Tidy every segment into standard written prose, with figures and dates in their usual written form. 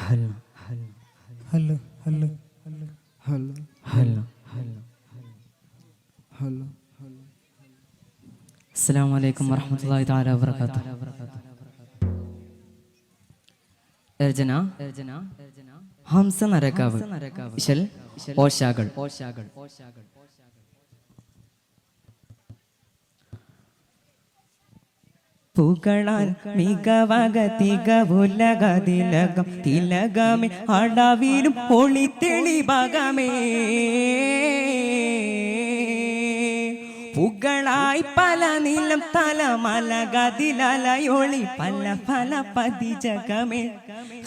Hello hello hello hello hello hello അസ്സലാമു അലൈക്കും വറഹ്മത്തുള്ളാഹി തആല വബറകാതുഹു. രചന ഹംസ നരകാവ് ഇശൽ ഓശാകൾ. പുകളാൻ മികവക തികവുലകതിലകം തിലകമേ അടവിലും ഒളിത്തെളി ഭാഗമേ പുകളായി പല നീലം തലമലകതിലലയൊളി പല പല പതിജകമേ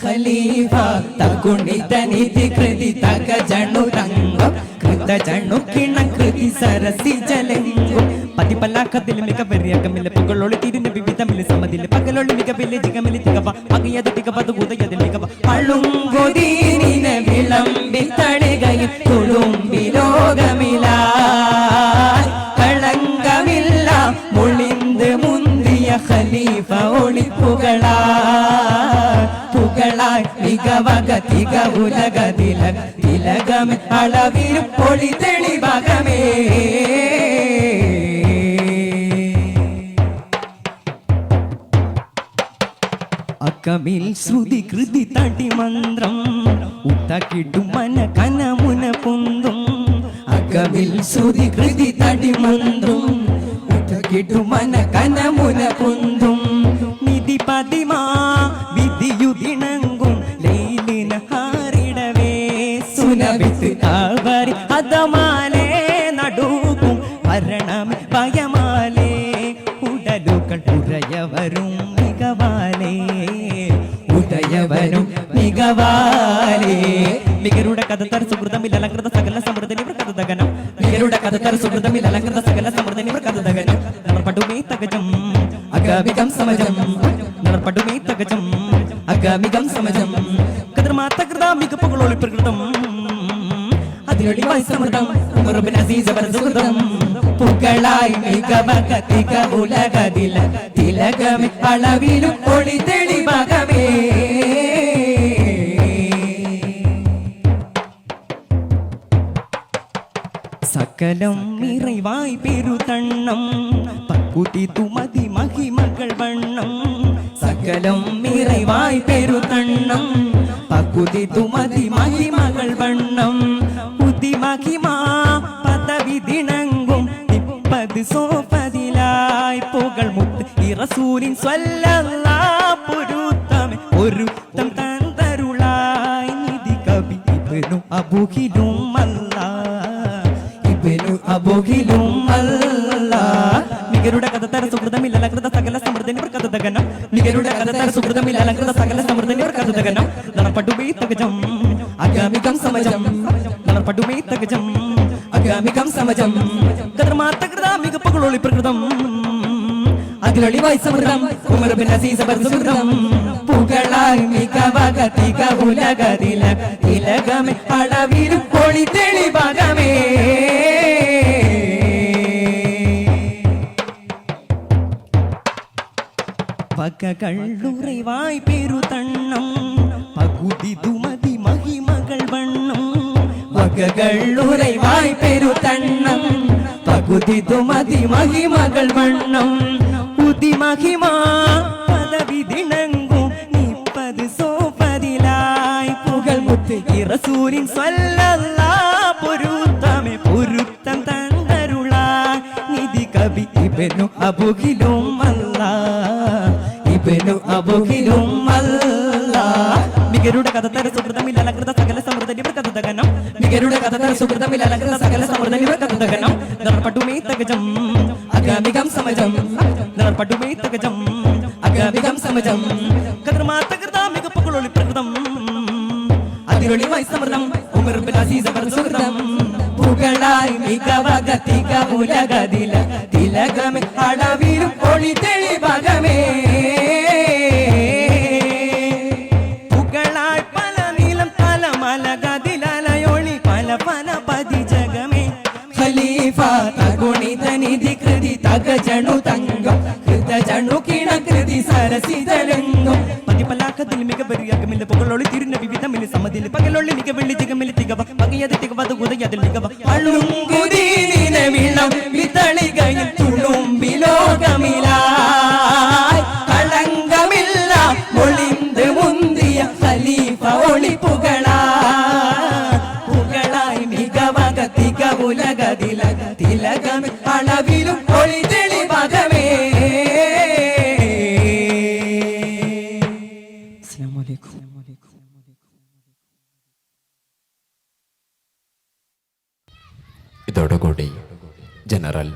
ഖലീഫ തകുണിതനിധി കൃതി തകജണു തങ്കം കൃതജണു കിണം കൃതി സരസി ജലങ്കും പതിപല്ലാക്കത്തിൽ മികവരിയകമില്ല പുകളൊളി തിരിഞ്ഞ വിവിധമില്ല സമതില്ല പകലൊളി മികവില്ല ജിഗമില്ല തികവ പകയത് തികവത് ഉദയതിൽ മികവ പളുങ്കൊതീനിനെ വിളമ്പി തളികയിൽ തുളുമ്പി ലോകമില കളങ്കമില്ല മുളിന്ത് മുന്തിയ ഖലീഫ ഒളിപ്പുകളാ പുകളായി മികവക തികവുലകതില തിലകമേ അളവിലും പൊളി തെളിഭാഗമേ അക്കമിൽ ശ്രുതി കൃതി തടി മന്ത്രം ഉത്തക്കിടും മന കനമുന പൊന്തും അക്കമിൽ ശ്രുതി കൃതി തടി മന്ത്രം ഉത്തക്കിടും മന കനമുന പൊന്തും നിധി പതിമാ വിധിയുതിണങ്ങും ലൈലിന ഹാരിടവേ സുനബിത്ത് കാവരി അതമാലേ നടുക്കും ഭരണം ഭയമാലേ ഉടലുകൾ ഉറയവരും മികവാലേ ഉദയവനും മികവാലേ മികരുടെ കഥ തർ സുഹൃതമിൽ അലങ്കൃത സകല സമൃദ്ധി കഥതകനം മികരുടെ കഥ തർ സുഹൃതമിൽ അലങ്കൃത സകല സമൃദ്ധി കഥതകനം നർപടുമേ തകജം അഗാമികം സമജം നർപടുമേ തകജം അഗാമികം സമജം കദ്രമാതകൃത മികപ്പുകളൊളി പ്രകൃതം അതിരൊളിവായി സമൃദ്ധം ഉമറുബിൻ അസീസ് അവർ സുഹൃതം പുകളായി മികവക തികവുലകതില തിലകമേ അളവിലും ഒളി തെളിഭാഗമേ സകലം നിറവായി പെരുതണ്ണം പക്കുതി തുമതി മഹിമകൾ വണ്ണം സകലം നിറവായി പെരുതണ്ണം പക്കുതി തുമതി മഹിമകൾ വണ്ണം ഉതി മഹിമാ പദവി ദിണങ്കും ഇപ്പത് സോപതിലായി പുകൾ മുത്ത് ഇറസൂലിൻ സ്വല്ലല്ലാഹ് പൊരുത്തമേ ഒരുത്തം തന്തരുളായി നിധി കവി ഇബ്നു അബൂഹിലും ഇബ്നു അബൂഹിലും മികരുടെ കഥ തര സുഹൃതമില്ല അലങ്കൃത സകല സമൃദ്ധി കഥതകനം മികരുടെ കഥ തര സുഹൃതമില്ല അലങ്കൃത സകല സമൃദ്ധി കഥതകനം നടപടുമേ തകജം അഗാമികം സമജം നടപടുമേ തകജം അഗാമികം സമജം കദ്രമാതകൃത മികപ്പുകളൊളി പ്രകൃതം അതിരൊളിവായി സമൃദ്ധം ഉമറുബിൻ അസീസ് അവർ സുഹൃതം പുകളായി മികവക തികവുലകതില തിലകമേ അളവിലും പൊളി തെളിഭാഗമേ പകകളുറവായി പെരുതണ്ണം പകുതി തുമതി മഹിമകൾ വണ്ണം പകകളുറവായി പെരുതണ്ണം പകുതി തുമതി മഹിമകൾ വണ്ണം ഉതി മഹിമാ പദവി ദിണങ്കും നിപ്പത് സോപതിലായി പുകൾ മുത്ത് ഇറസൂലിൻ സ്വല്ലല്ലാഹ് പൊരുത്തമേ പൊരുത്തം തന്തരുളായി നിധി കവി ഇബ്നു അബൂഹിലും ഇബ്നു അബൂഹിലും മികരുടെ കഥ തര സുഹൃതമിൽ അലങ്കൃത സകല സമൃദ്ധി കഥതകനം മികരുടെ കഥ തര സുഹൃതമിൽ അലങ്കൃത സകല സമൃദ്ധി കഥതകനം നർപടുമേ തകജം അഗാമികം സമജം നർപടുമേ തകജം അഗാമികം സമജം കദ്രമാതകൃത മികപ്പുകളൊളി പ്രകൃതം അതിരൊളിവായി സമൃദ്ധം ഉമറുബിൻ അസീസ് അവർ സുഹൃതം പുകളായി മികവക തികവുലകതില തിലകമേ അളവിലും ഒളി തെളിഭാഗമേ പുകളായി പല നീലം തലമലകതിലലയൊളി പല പല പതിജകമേ ഖലീഫ തകുണിതനിധി കൃതി തകജണു തങ്കം കൃതജണു കിണം കൃതി സരസി ജലങ്കും പതിപല്ലാക്കത്തിൽ മികവരിയകമില്ല പുകളൊളി തിരിഞ്ഞ വിവിധ മമതിൽ പകലൊള്ളി മിക വെള്ളി ചികമിലി തികവ പകയത് തികവത് ഉദയതിൽ മികവ അളുങ്കുതീനിനെ വിളം വിതളികയിൽ തുളുമ്പിലോകമിലായി കളങ്കമില്ല ഒളിന്ത് മുന്തിയ ഖലീഫ ഒളിപ്പുകളായി മികവക തികവുലകതിലക തിലകം അളവിലും ഒളി തെളിവകമേ. അസ്സലാമു അലൈക്കും. ഇതോടുകൂടി ജനറൽ